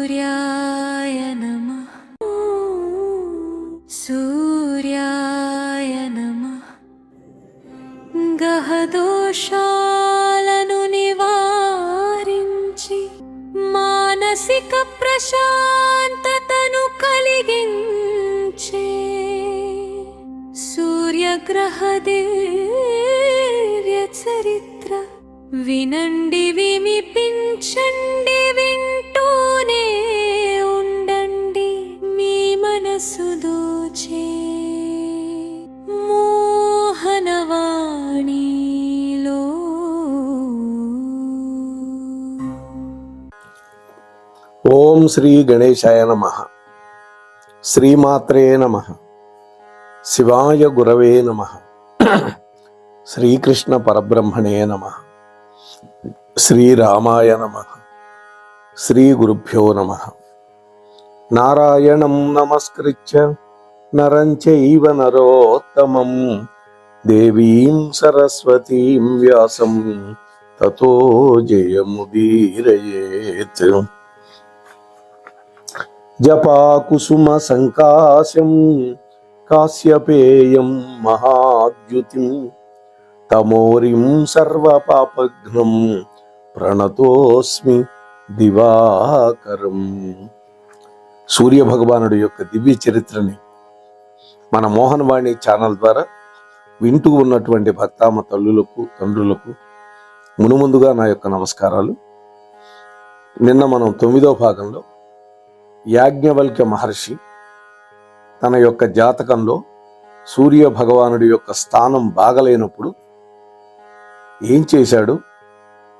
సూర్యాయ నమః సూర్యాయ నమః గ్రహదోషాలను నివారించి మానసిక ప్రశాంతతను కలిగించే సూర్యగ్రహ దివ్య చరిత్ర వినండి, వినిపించండి, వింటూనే ఉండండి. మీ మనసు దోచే మోహనవాణిలో. ఓం శ్రీ గణేశాయ నమః. శ్రీమాత్రే నమః. శివాయ గురవే నమః. శ్రీకృష్ణ పరబ్రహ్మణే నమః. శ్రీరామాయ నమః. శ్రీ గురుభ్యో నమః. నారాయణం నమస్కృత్య నరం చైవ నరోత్తమం దేవీం సరస్వతీం వ్యాసం తతో జయముదీరయేత్. జపాకుసుమ సంకాశం కాశ్యపేయం మహాద్యుతిం తమోరిం సర్వపాపఘ్నం ప్రణతోస్మి దివాకరం. సూర్య భగవానుడి యొక్క దివ్య చరిత్రని మన మోహనవాణి ఛానల్ ద్వారా వింటూ ఉన్నటువంటి భక్తామ తల్లులకు తండ్రులకు మునుముందుగా నా యొక్క నమస్కారాలు. నిన్న మనం 9వ భాగంలో యాజ్ఞవల్క్య మహర్షి తన యొక్క జాతకంలో సూర్య భగవానుడి యొక్క స్థానం బాగలేనప్పుడు ఏం చేశాడు,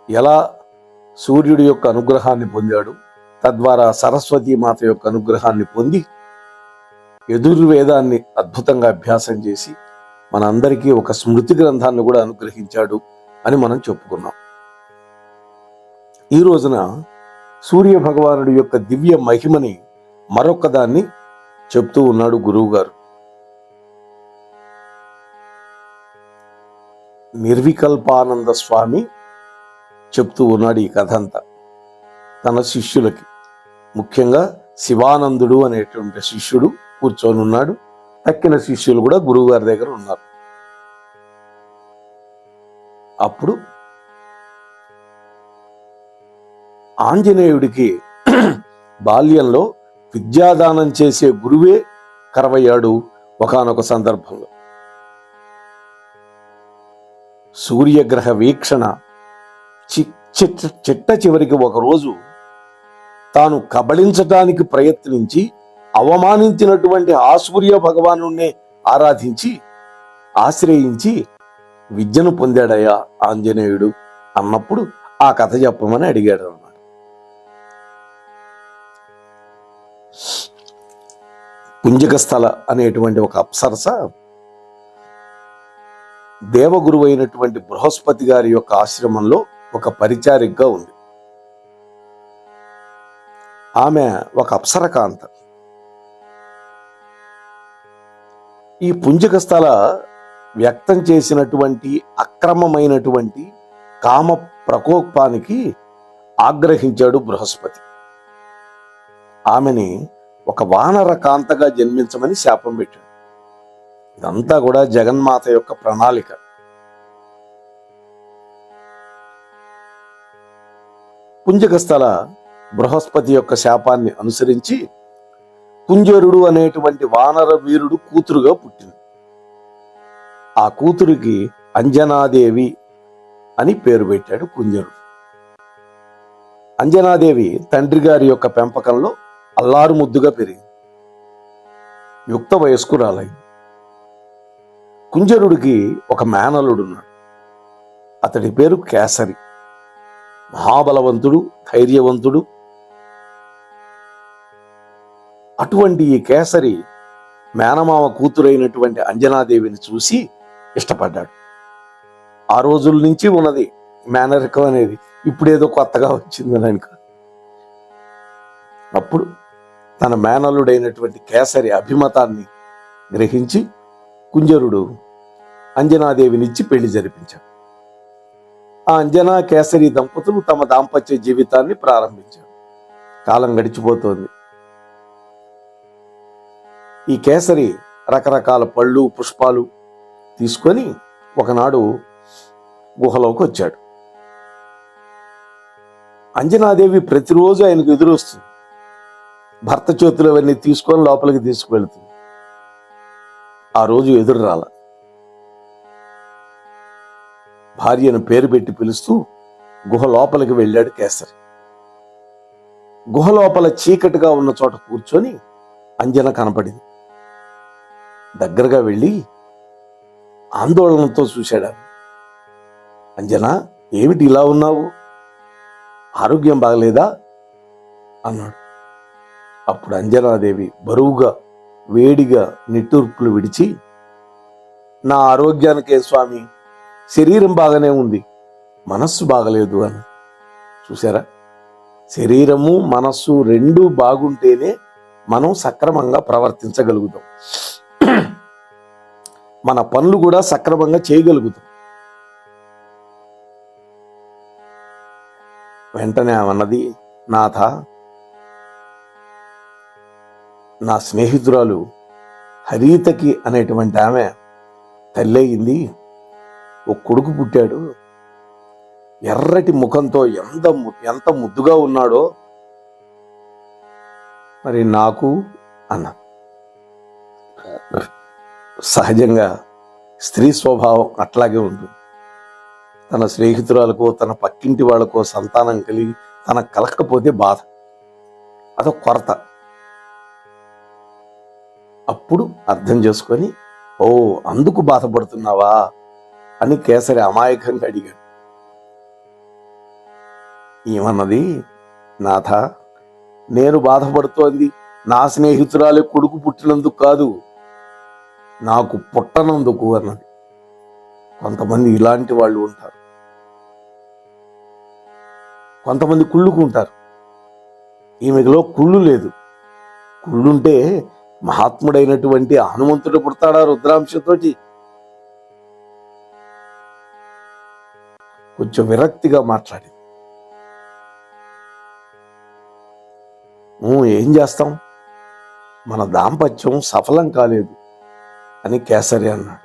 ఎలా సూర్యుడి యొక్క అనుగ్రహాన్ని పొందాడు, తద్వారా సరస్వతీమాత యొక్క అనుగ్రహాన్ని పొంది యజుర్వేదాన్ని అద్భుతంగా అభ్యాసం చేసి మనందరికీ ఒక స్మృతి గ్రంథాన్ని కూడా అనుగ్రహించాడు అని మనం చెప్పుకున్నాం. ఈ రోజున సూర్య భగవానుడి యొక్క దివ్య మహిమని మరొక దాన్ని చెప్తూ ఉన్నాడు గురువు గారు. నిర్వికల్పానంద స్వామి చెప్తూ ఉన్నాడు ఈ కథ అంతా తన శిష్యులకి. ముఖ్యంగా శివానందుడు అనేటువంటి శిష్యుడు కూర్చొని ఉన్నాడు. తక్కిన శిష్యులు కూడా గురువు గారి దగ్గర ఉన్నారు. అప్పుడు ఆంజనేయుడికి బాల్యంలో విద్యాదానం చేసే గురువే కరవయ్యాడు ఒకానొక సందర్భంలో. సూర్యగ్రహ వీక్షణ చిట్ట చివరికి ఒకరోజు తాను కబళించటానికి ప్రయత్నించి అవమానించినటువంటి ఆ సూర్య భగవానుణ్ణే ఆరాధించి ఆశ్రయించి విద్యను పొందాడయ్యా ఆంజనేయుడు అన్నప్పుడు ఆ కథ చెప్పమని అడిగాడు అన్నమాట. పుంజకస్థల అనేటువంటి ఒక అప్సరస దేవగురువు అయినటువంటి బృహస్పతి గారి యొక్క ఆశ్రమంలో ఒక పరిచారికగా ఉంది. ఆమె ఒక అప్సరకాంత. ఈ పుంజకస్థల వ్యక్తం చేసినటువంటి అక్రమమైనటువంటి కామ ప్రకోపానికి ఆగ్రహించాడు బృహస్పతి. ఆమెని ఒక వానర కాంతగా జన్మించమని శాపం పెట్టాడు. ఇదంతా కూడా జగన్మాత యొక్క ప్రణాళిక. పుంజకస్థల బృహస్పతి యొక్క శాపాన్ని అనుసరించి కుంజరుడు అనేటువంటి వానర వీరుడు కూతురుగా పుట్టింది. ఆ కూతురికి అంజనాదేవి అని పేరు పెట్టాడు కుంజరుడు. అంజనాదేవి తండ్రి గారి యొక్క పెంపకంలో అల్లారు ముద్దుగా పెరిగింది. యుక్త వయస్కురాలైంది. కుంజరుడికి ఒక మేనలుడున్నాడు. అతడి పేరు కేసరి. మహాబలవంతుడు, ధైర్యవంతుడు. అటువంటి ఈ కేసరి మేనమామ కూతురైనటువంటి అంజనాదేవిని చూసి ఇష్టపడ్డాడు. ఆ రోజుల నుంచి ఉన్నది మేనరికం అనేది, ఇప్పుడేదో కొత్తగా వచ్చిందని అనుకో. అప్పుడు తన మేనలుడైనటువంటి కేసరి అభిమతాన్ని గ్రహించి కుంజరుడు అంజనాదేవినిచ్చి పెళ్లి జరిపించాడు. ఆ అంజనా కేసరి దంపతులు తమ దాంపత్య జీవితాన్ని ప్రారంభించారు. కాలం గడిచిపోతోంది. ఈ కేసరి రకరకాల పళ్ళు పుష్పాలు తీసుకొని ఒకనాడు గుహలోకి వచ్చాడు. అంజనాదేవి ప్రతిరోజు ఆయనకు ఎదురొస్తుంది. భర్త చేతులు అవన్నీ తీసుకొని లోపలికి తీసుకువెళ్తుంది. ఆ రోజు ఎదురు రాల. భార్యను పేరు పెట్టి పిలుస్తూ గుహ లోపలికి వెళ్ళాడు కేసరి. గుహ లోపల చీకటిగా ఉన్న చోట కూర్చొని అంజన కనపడింది. దగ్గరగా వెళ్ళి ఆందోళనతో చూశాడు. అంజన, ఏమిటి ఇలా ఉన్నావు? ఆరోగ్యం బాగలేదా అన్నాడు. అప్పుడు అంజనాదేవి బరువుగా వేడిగా నిట్టూర్పులు విడిచి, నా ఆరోగ్యానికే స్వామి, శరీరం బాగానే ఉంది, మనస్సు బాగలేదు అన్న. చూసారా, శరీరము మనస్సు రెండూ బాగుంటేనే మనం సక్రమంగా ప్రవర్తించగలుగుతాం, మన పనులు కూడా సక్రమంగా చేయగలుగుతాం. వెంటనే ఆమెన్నది, నాథ, నా స్నేహితురాలు హరితకి అనేటువంటి ఆమె తల్లయింది, ఒక కొడుకు పుట్టాడు, ఎర్రటి ముఖంతో ఎంత ముద్దుగా ఉన్నాడో, మరి నాకు అన్న. సహజంగా స్త్రీ స్వభావం అట్లాగే ఉంటుంది. తన స్నేహితురాలకో తన పక్కింటి వాళ్ళకో సంతానం కలిగి తనకు కలగకపోతే బాధ, అదొక కొరత. అప్పుడు అర్థం చేసుకొని, ఓ అందుకు బాధపడుతున్నావా అని కేసరి అమాయకంగా అడిగాడు. ఏమన్నది, నాథ, నేను బాధపడుతోంది నా స్నేహితురాలే కొడుకు పుట్టినందుకు కాదు, నాకు పుట్టనందుకు అన్నది. కొంతమంది ఇలాంటి వాళ్ళు ఉంటారు. కొంతమంది కుళ్ళుకుంటారు. ఈమెలో కుళ్ళు లేదు. కుళ్ళుంటే మహాత్ముడైనటువంటి హనుమంతుడు పుడతాడా రుద్రాంశతోటి? కొంచెం విరక్తిగా మాట్లాడింది. ఏం చేస్తాం, మన దాంపత్యం సఫలం కాలేదు అని కేసరి అన్నాడు.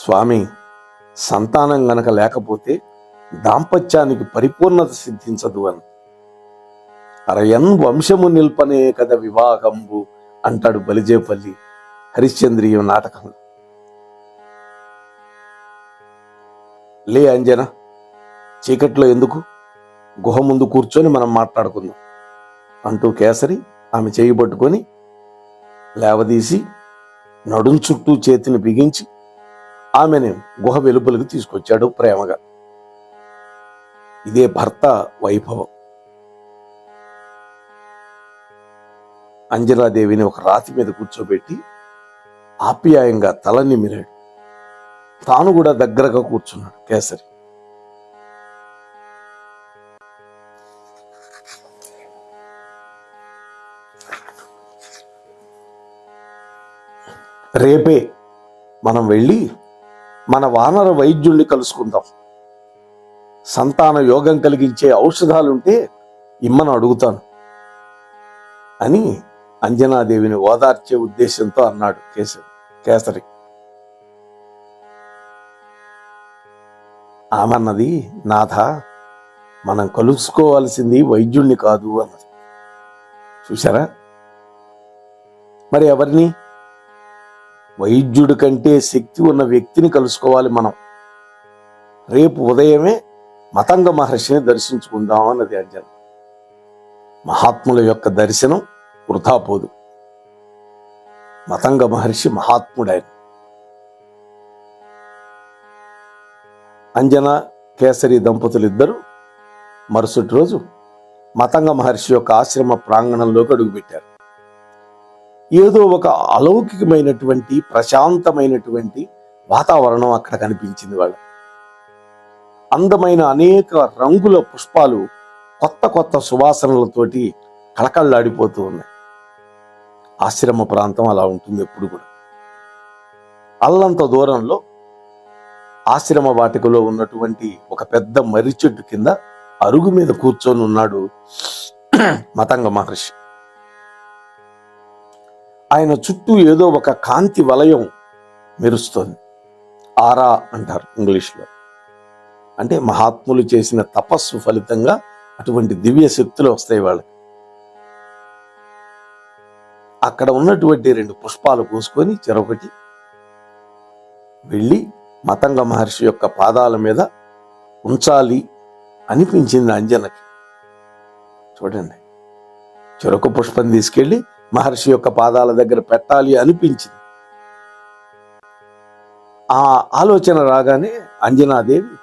స్వామి, సంతానం గనక లేకపోతే దాంపత్యానికి పరిపూర్ణత సిద్ధించదు అని. అరయన్ వంశము నిల్పనే కథ వివాహంబు అంటాడు బలిజేపల్లి హరిశ్చంద్రీయం నాటకంలో. లే అంజన, చీకట్లో ఎందుకు, గుహ ముందు కూర్చొని మనం మాట్లాడుకుందాం అంటూ కేసరి ఆమె చేయి పట్టుకొని లేవదీసి నడుం చుట్టూ చేతిని బిగించి ఆమెను గుహ వెలుపలికి తీసుకొచ్చాడు ప్రేమగా. ఇదే భర్త వైభవం. అంజనాదేవిని ఒక రాతి మీద కూర్చోబెట్టి ఆప్యాయంగా తల నిమిరాడు. తాను కూడా దగ్గరగా కూర్చున్నాడు కేసరి. రేపే మనం వెళ్ళి మన వానర వైద్యుల్ని కలుసుకుందాం. సంతాన యోగం కలిగించే ఔషధాలుంటే ఇమ్మని అడుగుతాను అని అంజనాదేవిని ఓదార్చే ఉద్దేశంతో అన్నాడు కేసరి. ఆమన్నది, నాథ, మనం కలుసుకోవాల్సింది వైద్యుణ్ణి కాదు అన్నది. చూసారా, మరి ఎవరిని? వైద్యుడి కంటే శక్తి ఉన్న వ్యక్తిని కలుసుకోవాలి మనం. రేపు ఉదయమే మతంగ మహర్షిని దర్శించుకుందాం అన్నది అంజన. మహాత్ముల యొక్క దర్శనం వృధా పోదు. మతంగ మహర్షి మహాత్ముడైన. అంజన కేసరి దంపతులిద్దరూ మరుసటి రోజు మతంగ మహర్షి యొక్క ఆశ్రమ ప్రాంగణంలోకి అడుగుపెట్టారు. ఏదో ఒక అలౌకికమైనటువంటి ప్రశాంతమైనటువంటి వాతావరణం అక్కడ కనిపించింది వాళ్ళకి. అందమైన అనేక రంగుల పుష్పాలు కొత్త కొత్త సువాసనలతోటి కళకళలాడిపోతూ ఉన్నాయి. ఆశ్రమ ప్రాంతం అలా ఉంటుంది ఎప్పుడు కూడా. అల్లంత దూరంలో ఆశ్రమ వాటికలో ఉన్నటువంటి ఒక పెద్ద మర్రి చెట్టు కింద అరుగు మీద కూర్చొని ఉన్నాడు మతంగ మహర్షి. ఆయన చుట్టూ ఏదో ఒక కాంతి వలయం మెరుస్తోంది. ఆరా అంటారు ఇంగ్లీష్లో. అంటే మహాత్ములు చేసిన తపస్సు ఫలితంగా అటువంటి దివ్య శక్తులు వస్తాయి వాళ్ళకి. అక్కడ ఉన్నటువంటి 2 పుష్పాలు కోసుకొని చెరొకటి వెళ్ళి మతంగ మహర్షి యొక్క పాదాల మీద ఉంచాలి అనిపించింది అంజనకి. చూడండి, చెరొక పుష్పం తీసుకెళ్లి మహర్షి యొక్క పాదాల దగ్గర పెట్టాలి అనిపించింది. ఆ ఆలోచన రాగానే అంజనాదేవి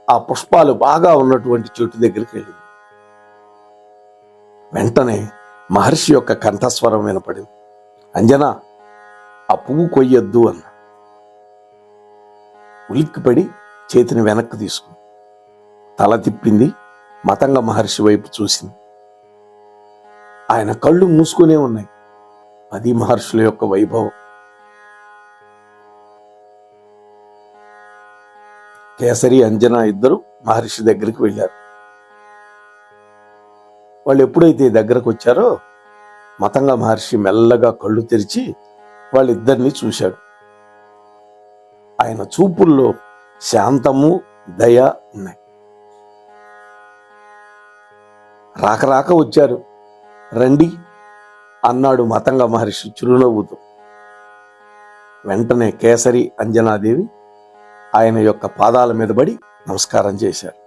ఆ పుష్పాలు బాగా ఉన్నటువంటి చెట్టు దగ్గరికి వెళ్ళింది. వెంటనే మహర్షి యొక్క కంఠస్వరం వినపడింది. అంజనా, ఆ పువ్వు కొయ్యొద్దు అన్న. ఉలిక్కిపడి చేతిని వెనక్కి తీసుకుంది. తల తిప్పింది. మతంగ మహర్షి వైపు చూసింది. ఆయన కళ్ళు మూసుకునే ఉన్నాయి. అది మహర్షుల యొక్క వైభవం. కేసరి, అంజన ఇద్దరు మహర్షి దగ్గరికి వెళ్ళారు. వాళ్ళు ఎప్పుడైతే దగ్గరకు వచ్చారో మతంగ మహర్షి మెల్లగా కళ్ళు తెరిచి వాళ్ళిద్దరిని చూశాడు. ఆయన చూపుల్లో శాంతము, దయ ఉన్నాయి. రాక వచ్చారు, రండి అన్నాడు మతంగ మహర్షి చిరునవ్వుతో. వెంటనే కేసరి, అంజనాదేవి ఆయన యొక్క పాదాల మీద పడి నమస్కారం చేశారు.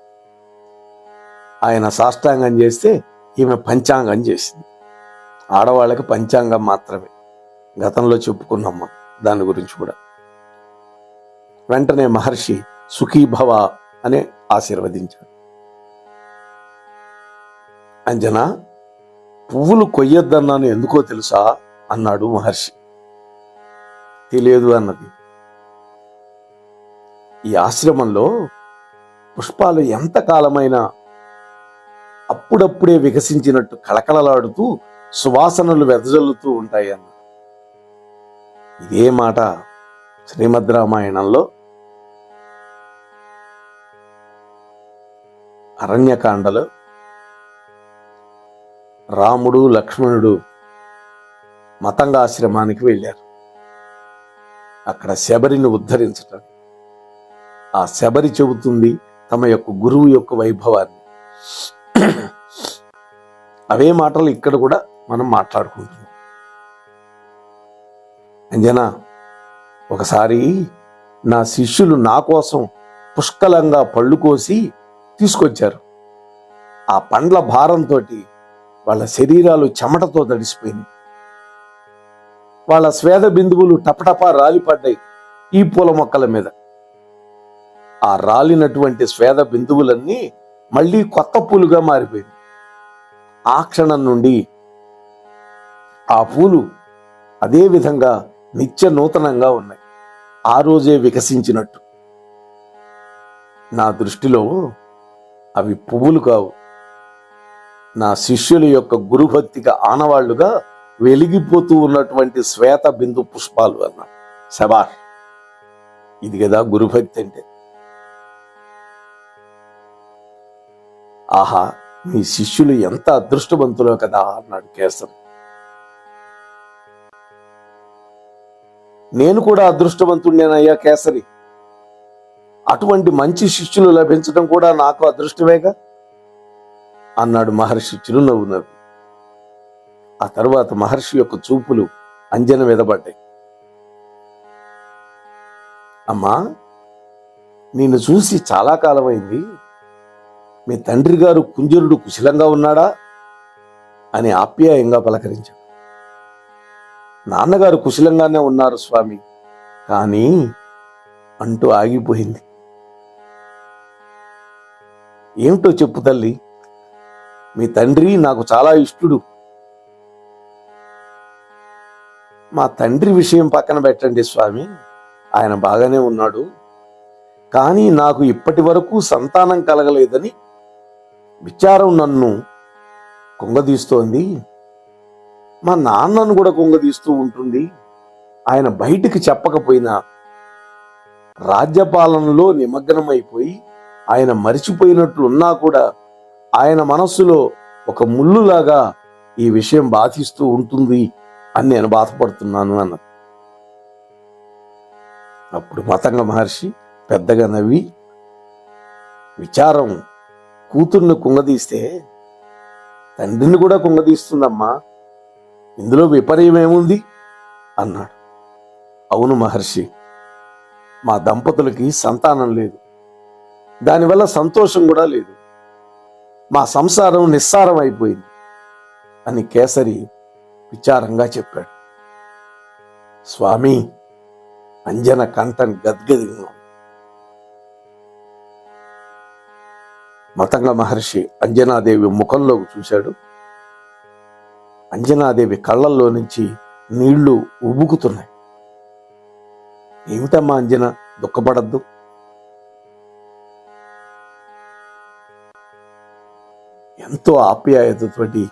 ఆయన సాష్టాంగం చేస్తే ఈమె పంచాంగం చేసింది. ఆడవాళ్ళకి పంచాంగం మాత్రమే, గతంలో చెప్పుకున్నాం మనం దాని గురించి కూడా. వెంటనే మహర్షి సుఖీభవ అని ఆశీర్వదించాడు. అంజనా, పువ్వులు కొయ్యొద్దన్నాను ఎందుకో తెలుసా అన్నాడు మహర్షి. తెలియదు అన్నది. ఈ ఆశ్రమంలో పుష్పాలు ఎంతకాలమైనా అప్పుడప్పుడే వికసించినట్టు కళకళలాడుతూ సువాసనలు వెదజల్లుతూ ఉంటాయి అన్న. ఇదే మాట శ్రీమద్ రామాయణంలో అరణ్యకాండలో రాముడు, లక్ష్మణుడు మతంగాశ్రమానికి వెళ్ళారు. అక్కడ శబరిని ఉద్ధరించటం. ఆ శబరి చెబుతుంది తమ యొక్క గురువు యొక్క వైభవాన్ని. అవే మాటలు ఇక్కడ కూడా మనం మాట్లాడుకుంటున్నాం. అంజనా, ఒకసారి నా శిష్యులు నా కోసం పుష్కలంగా పళ్ళు కోసి తీసుకొచ్చారు. ఆ పండ్ల భారంతో వాళ్ళ శరీరాలు చెమటతో తడిసిపోయినాయి. వాళ్ళ స్వేద బిందువులు టపటపా రాలిపడ్డాయి ఈ పూల మొక్కల మీద. ఆ రాలినటువంటి స్వేద బిందువులన్నీ మళ్ళీ కొత్త పూలుగా మారిపోయింది. ఆ క్షణం నుండి ఆ పూలు అదే విధంగా నిత్య నూతనంగా ఉన్నాయి, ఆ రోజే వికసించినట్టు. నా దృష్టిలో అవి పువ్వులు కావు, నా శిష్యుల యొక్క గురుభక్తిగా ఆనవాళ్లుగా వెలిగిపోతూ ఉన్నటువంటి శ్వేత బిందు పుష్పాలు అన్నా. శబాష్, ఇది కదా గురుభక్తి అంటే. ఆహా, మీ శిష్యులు ఎంత అదృష్టవంతులో కదా అన్నాడు కేసరి. నేను కూడా అదృష్టవంతుడేనయ్యా కేసరి. అటువంటి మంచి శిష్యులు లభించడం కూడా నాకు అదృష్టమేగా అన్నాడు మహర్షి చిరునవ్వు నవ్వి. ఆ తరువాత మహర్షి యొక్క చూపులు అంజన మీద పడ్డాయి. అమ్మా, నిన్ను చూసి చాలా కాలమైంది. మీ తండ్రి గారు కుంజరుడు కుశలంగా ఉన్నాడా అని ఆప్యాయంగా పలకరించాడు. నాన్నగారు కుశలంగానే ఉన్నారు స్వామి, కానీ అంటూ ఆగిపోయింది. ఏమిటో చెప్పు తల్లి. మీ తండ్రి నాకు చాలా ఇష్టుడు. మా తండ్రి విషయం పక్కన పెట్టండి స్వామి, ఆయన బాగానే ఉన్నాడు. కానీ నాకు ఇప్పటి వరకు సంతానం కలగలేదని విచారం నన్ను కుంగదీస్తోంది. మా నాన్నను కూడా కుంగదీస్తూ ఉంటుంది. ఆయన బయటికి చెప్పకపోయినా రాజ్యపాలనలో నిమగ్నమైపోయి ఆయన మరిచిపోయినట్లు ఉన్నా కూడా ఆయన మనస్సులో ఒక ముళ్ళులాగా ఈ విషయం బాధిస్తూ ఉంటుంది అని నేను బాధపడుతున్నాను అన్నది. అప్పుడు మతంగ మహర్షి పెద్దగా నవ్వి, విచారం కూతుర్ని కుంగదీస్తే తండ్రిని కూడా కుంగదీస్తుందమ్మా, ఇందులో విపర్యమేముంది అన్నాడు. అవును మహర్షి, మా దంపతులకి సంతానం లేదు, దానివల్ల సంతోషం కూడా లేదు, మా సంసారం నిస్సారం అయిపోయింది అని కేసరి విచారంగా చెప్పాడు. స్వామి, అంజన కంఠం గద్గదిగా. మతంగ మహర్షి అంజనాదేవి ముఖంలోకి చూశాడు. అంజనాదేవి కళ్ళల్లో నుంచి నీళ్లు ఉబుకుతున్నాయి. ఏమిటమ్మా అంజన, దుఃఖపడద్దు. ఎంతో ఆప్యాయతతోటి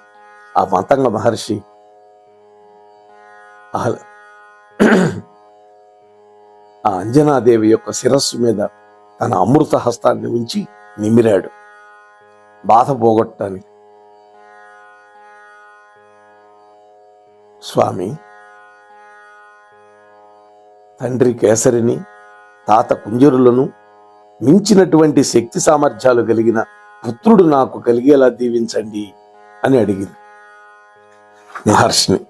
ఆ మతంగ మహర్షి ఆ అంజనాదేవి యొక్క శిరస్సు మీద తన అమృత హస్తాన్ని ఉంచి నిమిరాడు, బాధ పోగొట్టడానికి. స్వామి, తండ్రి కేసరిని, తాత కుంజరులను మించినటువంటి శక్తి సామర్థ్యాలు కలిగిన పుత్రుడు నాకు కలిగేలా దీవించండి అని అడిగింది మహర్షిని.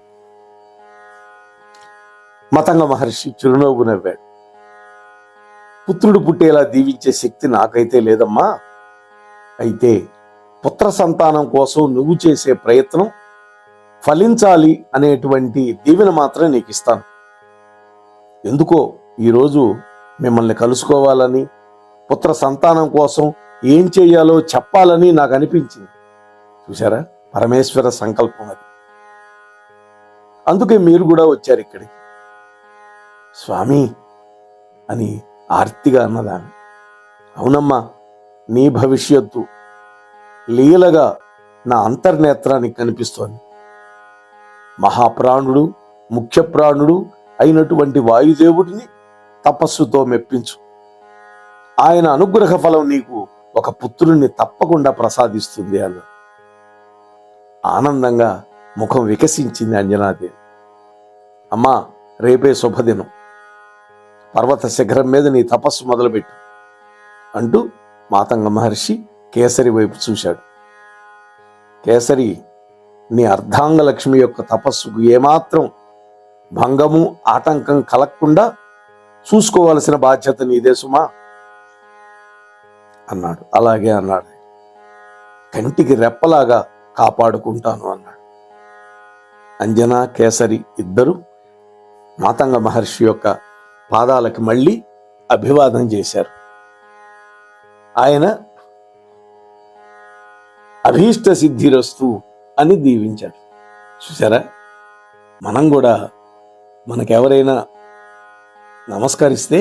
మతంగ మహర్షి చిరునవ్వు నవ్వాడు. పుత్రుడు పుట్టేలా దీవించే శక్తి నాకైతే లేదమ్మా, అయితే పుత్ర సంతానం కోసం నువ్వు చేసే ప్రయత్నం ఫలించాలి అనేటువంటి దీవెన మాత్రం నీకు ఇస్తాను. ఎందుకో ఈరోజు మిమ్మల్ని కలుసుకోవాలని, పుత్ర సంతానం కోసం ఏం చేయాలో చెప్పాలని నాకు అనిపించింది. చూసారా, పరమేశ్వర సంకల్పం అది. అందుకే మీరు కూడా వచ్చారు ఇక్కడికి. స్వామి అని ఆర్తిగా అన్నదాన్ని. అవునమ్మా, నీ భవిష్యత్తు లీలగా నా అంతర్నేత్రానికి కనిపిస్తోంది. మహాప్రాణుడు, ముఖ్య ప్రాణుడు అయినటువంటి వాయుదేవుడిని తపస్సుతో మెప్పించు. ఆయన అనుగ్రహ ఫలం నీకు ఒక పుత్రుణ్ణి తప్పకుండా ప్రసాదిస్తుంది అన్న. ఆనందంగా ముఖం వికసించింది అంజనాదేవి. అమ్మా, రేపే శుభదినం, పర్వత శిఖరం మీద నీ తపస్సు మొదలుపెట్టు అంటూ మాతంగ మహర్షి కేసరి వైపు చూశాడు. కేసరి, నీ అర్ధాంగ లక్ష్మి యొక్క తపస్సుకు ఏమాత్రం భంగము ఆటంకం కలగకుండా చూసుకోవాల్సిన బాధ్యత నీదే సుమా అన్నాడు. అలాగే అన్నాడు. కంటికి రెప్పలాగా కాపాడుకుంటాను అన్నాడు. అంజన, కేసరి ఇద్దరు మాతంగ మహర్షి యొక్క పాదాలకు మళ్ళీ అభివాదం చేశారు. ఆయన అభీష్ట సిద్ధిరస్తు అని దీవించాడు. చూసారా, మనం కూడా మనకెవరైనా నమస్కరిస్తే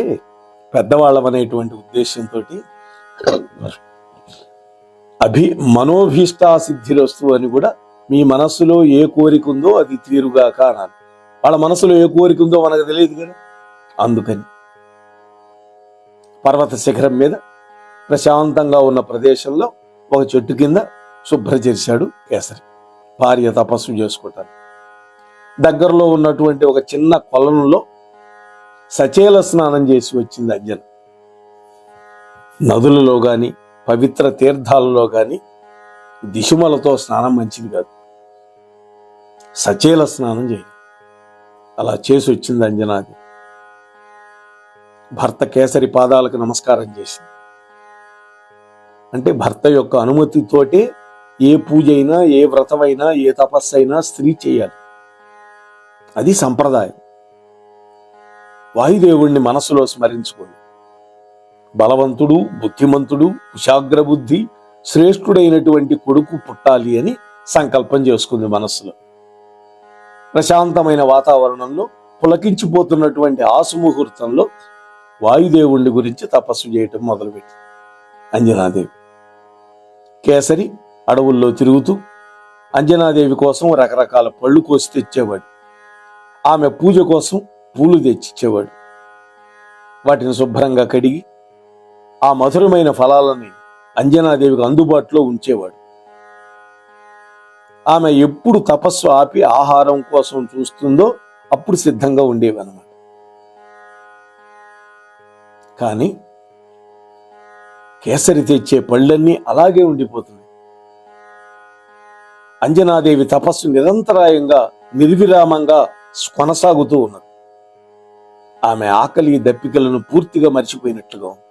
పెద్దవాళ్ళం అనేటువంటి ఉద్దేశంతో మనోభీష్టా సిద్ధిరస్తు అని కూడా, మీ మనస్సులో ఏ కోరిక ఉందో అది తీరుగాక అనాలి. వాళ్ళ మనసులో ఏ కోరిక ఉందో మనకు తెలియదు కదా. అందుకని పర్వత శిఖరం మీద ప్రశాంతంగా ఉన్న ప్రదేశంలో ఒక చెట్టు కింద శుభ్రచేశాడు కేసరి, భార్య తపస్సు చేసుకుంటాను. దగ్గరలో ఉన్నటువంటి ఒక చిన్న కొలంలో సచేల స్నానం చేసి వచ్చింది అంజన. నదులలో గాని పవిత్ర తీర్థాలలో గాని దిశుమలతో స్నానం మంచిది కాదు, సచేల స్నానం చేయాలి. అలా చేసి వచ్చింది అంజనాది. భర్త కేసరి పాదాలకు నమస్కారం చేసింది. అంటే భర్త యొక్క అనుమతితోటే ఏ పూజ అయినా, ఏ వ్రతమైనా, ఏ తపస్సు అయినా స్త్రీ చేయాలి. అది సంప్రదాయం. వాయుదేవుణ్ణి మనసులో స్మరించుకోండి. బలవంతుడు, బుద్ధిమంతుడు, కుశాగ్ర బుద్ధి, శ్రేష్ఠుడైనటువంటి కొడుకు పుట్టాలి అని సంకల్పం చేసుకుంది మనస్సులో. ప్రశాంతమైన వాతావరణంలో పులకించిపోతున్నటువంటి ఆసుముహూర్తంలో వాయుదేవుణ్ణి గురించి తపస్సు చేయటం మొదలుపెట్టి అంజనాదేవి. కేసరి అడవుల్లో తిరుగుతూ అంజనాదేవి కోసం రకరకాల పళ్ళు కోసి తెచ్చేవాడు. ఆమె పూజ కోసం పూలు తెచ్చిచ్చేవాడు. వాటిని శుభ్రంగా కడిగి ఆ మధురమైన ఫలాలని అంజనాదేవికి అందుబాటులో ఉంచేవాడు. ఆమె ఎప్పుడు తపస్సు ఆపి ఆహారం కోసం చూస్తుందో అప్పుడు సిద్ధంగా ఉండేవన్నమాట. కానీ కేసరి తెచ్చే పళ్ళన్నీ అలాగే ఉండిపోతుంది. అంజనాదేవి తపస్సు నిరంతరాయంగా నిర్విరామంగా కొనసాగుతూ ఉన్నది. ఆమె ఆకలి దప్పికలను పూర్తిగా మర్చిపోయినట్లుగా ఉంది.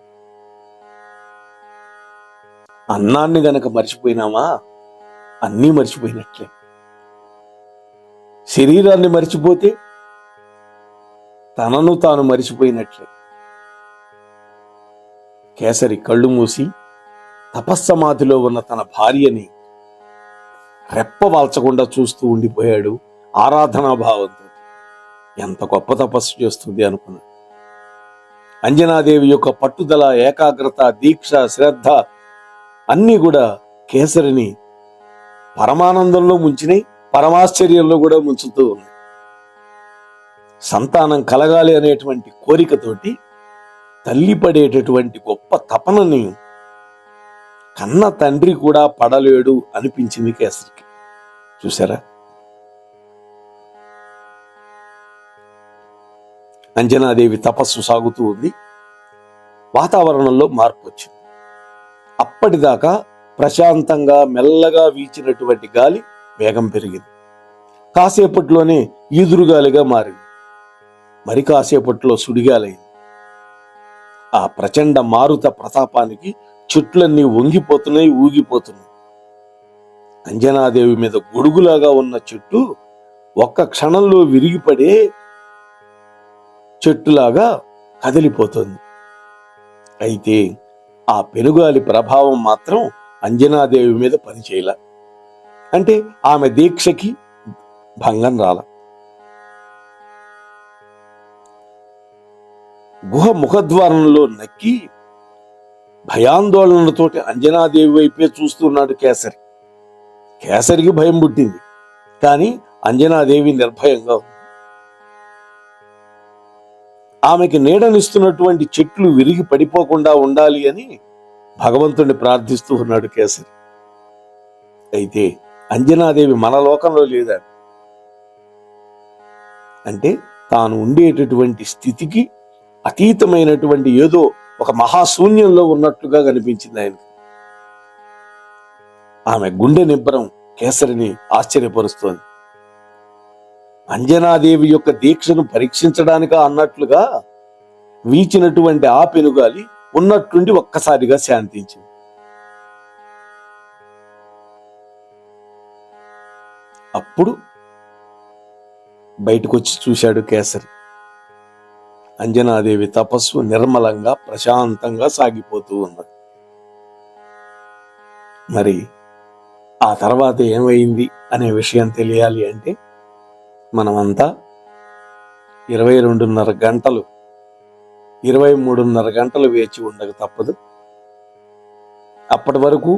అన్నాన్ని గనక మర్చిపోయినామా అన్నీ మర్చిపోయినట్లే. శరీరాన్ని మర్చిపోతే తనను తాను మరిచిపోయినట్లే. కేసరి కళ్ళు మూసి తపస్సమాధిలో ఉన్న తన భార్యని రెప్పవాల్చకుండా చూస్తూ ఉండిపోయాడు ఆరాధనాభావంతో. ఎంత గొప్ప తపస్సు చేస్తుంది అనుకున్నాడు. అంజనాదేవి యొక్క పట్టుదల, ఏకాగ్రత, దీక్ష, శ్రద్ధ అన్నీ కూడా కేసరిని పరమానందంలో ముంచినాయి, పరమాశ్చర్యంలో కూడా ముంచుతూ ఉన్నాయి. సంతానం కలగాలి అనేటువంటి కోరికతోటి తల్లి పడేటటువంటి గొప్ప తపనని కన్న తండ్రి కూడా పడలేడు అనిపించింది కేసరికి. చూసారా? అంజనాదేవి తపస్సు సాగుతూ ఉంది. వాతావరణంలో మార్పు వచ్చింది. అప్పటిదాకా ప్రశాంతంగా మెల్లగా వీచినటువంటి గాలి వేగం పెరిగింది. కాసేపట్లోనే ఈదురుగాలిగా మారింది. మరి కాసేపట్లో సుడిగాలైంది. ఆ ప్రచండ మారుత ప్రతాపానికి చెట్లన్నీ వంగిపోతున్నాయి, ఊగిపోతున్నాయి. అంజనాదేవి మీద గొడుగులాగా ఉన్న చెట్టు ఒక్క క్షణంలో విరిగిపడే చెట్టులాగా కదిలిపోతుంది. అయితే ఆ పెనుగాలి ప్రభావం మాత్రం అంజనాదేవి మీద పనిచేయల. అంటే ఆమె దీక్షకి భంగం రాల. గుహ ముఖద్వారంలో నక్కి భయాందోళనతోటి అంజనాదేవి వైపే చూస్తున్నాడు కేసరి. కేసరికి భయం పుట్టింది, కానీ అంజనాదేవి నిర్భయంగా ఉంది. ఆమెకి నీడనిస్తున్నటువంటి చెట్లు విరిగి పడిపోకుండా ఉండాలి అని భగవంతుడిని ప్రార్థిస్తూ ఉన్నాడు కేసరి. అయితే అంజనాదేవి మన లోకంలో లేదా, అంటే తాను ఉండేటటువంటి స్థితికి అతీతమైనటువంటి ఏదో ఒక మహాశూన్యంలో ఉన్నట్లుగా కనిపించింది ఆయనకి. ఆమె గుండె నిబ్బరం కేసరిని ఆశ్చర్యపరుస్తోంది. అంజనాదేవి యొక్క దీక్షను పరీక్షించడానికా అన్నట్లుగా వీచినటువంటి ఆ పెనుగాలి ఉన్నట్టుండి ఒక్కసారిగా శాంతించింది. అప్పుడు బయటకొచ్చి చూశాడు కేసరి. అంజనాదేవి తపస్సు నిర్మలంగా ప్రశాంతంగా సాగిపోతూ ఉన్నది. మరి ఆ తర్వాత ఏమైంది అనే విషయం తెలియాలి అంటే మనమంతా 22.5 గంటలు 23.5 గంటలు వేచి ఉండక తప్పదు. అప్పటి వరకు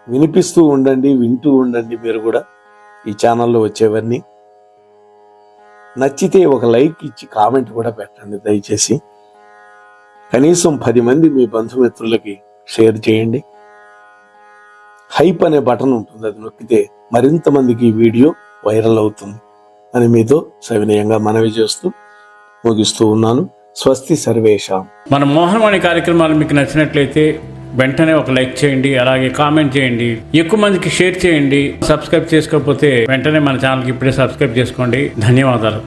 వినిపిస్తూ ఉండండి, వింటూ ఉండండి. మీరు కూడా ఈ ఛానల్లో వచ్చేవన్నీ నచ్చితే ఒక లైక్ ఇచ్చి కామెంట్ కూడా పెట్టండి దయచేసి. కనీసం 10 మంది మీ బంధుమిత్రులకి షేర్ చేయండి. హైప్ అనే బటన్ ఉంటుంది, అది నొక్కితే మరింత మందికి ఈ వీడియో వైరల్ అవుతుంది అని మీతో సవినయంగా మనవి చేస్తూ ముగిస్తూ ఉన్నాను. స్వస్తి సర్వేషాం. మన మోహనవాణి కార్యక్రమాలు మీకు నచ్చినట్లయితే వెంటనే ఒక లైక్ చేయండి, అలాగే కామెంట్ చేయండి, ఎక్కువ మందికి షేర్ చేయండి. సబ్స్క్రైబ్ చేసుకోకపోతే వెంటనే మన ఛానల్కి ఇప్పుడే సబ్స్క్రైబ్ చేసుకోండి. ధన్యవాదాలు.